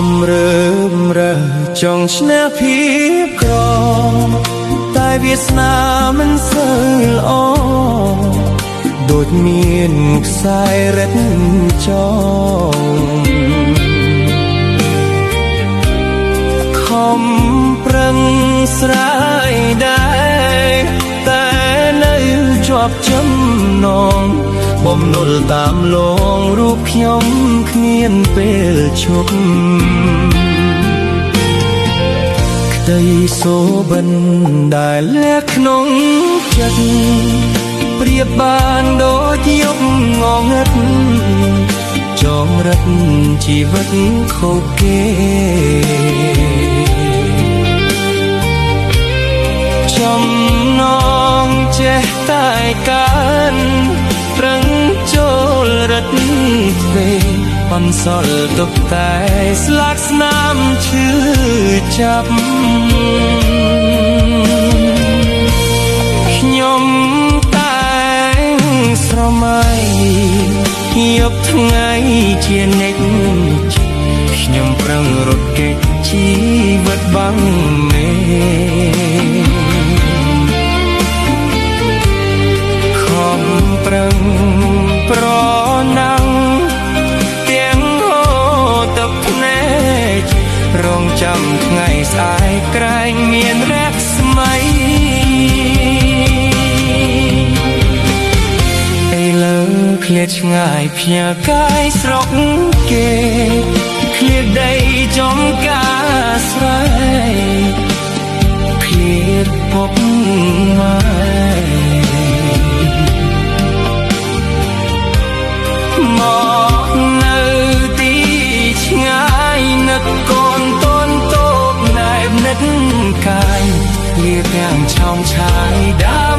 มเริ่มរើចង់ឈ្នះភាពក្រតែវាសនាមិនសូវល្អដូចមានខ្សែរឹតចងខំប្រឹងស្រាយដែរតែនៅជាប់ចំណងបំណុលតាមលងរូបខ្ញុំគ្មានពេលឈប់ក្តីសូបិនដែលលាក់ក្នុងចិត្តប្រៀបបានដូចយប់ងងឹតចងរឹតជីវិតខូចគេចំណងចេះតែកានប្រឹងចូលរត់ទ្វេបន្សល់ទុកតែស្លាកស្នាមឈឺចាប់ខ្ញុំតែងស្រមៃយប់ថ្ងៃជានិច្ចខ្ញុំប្រឹងរត់គេចជីវិតបាំងមេខំប្រឹងប្រណាំងទាំងហូរទឹកភ្នែករងចាំថ្ងៃស្អែកក្រែងមានរស្មីឥឡូវឃ្លាតឆ្ងាយផ្ញើកាយស្រុកគេឃ្លាតដីចំការស្រែឃ្លាតពុកម៉ែមកនៅទីឆ្ងាយនឹកកូនតូនតូបណែបនិតកាយវាទាំងឆោមឆាយដែរ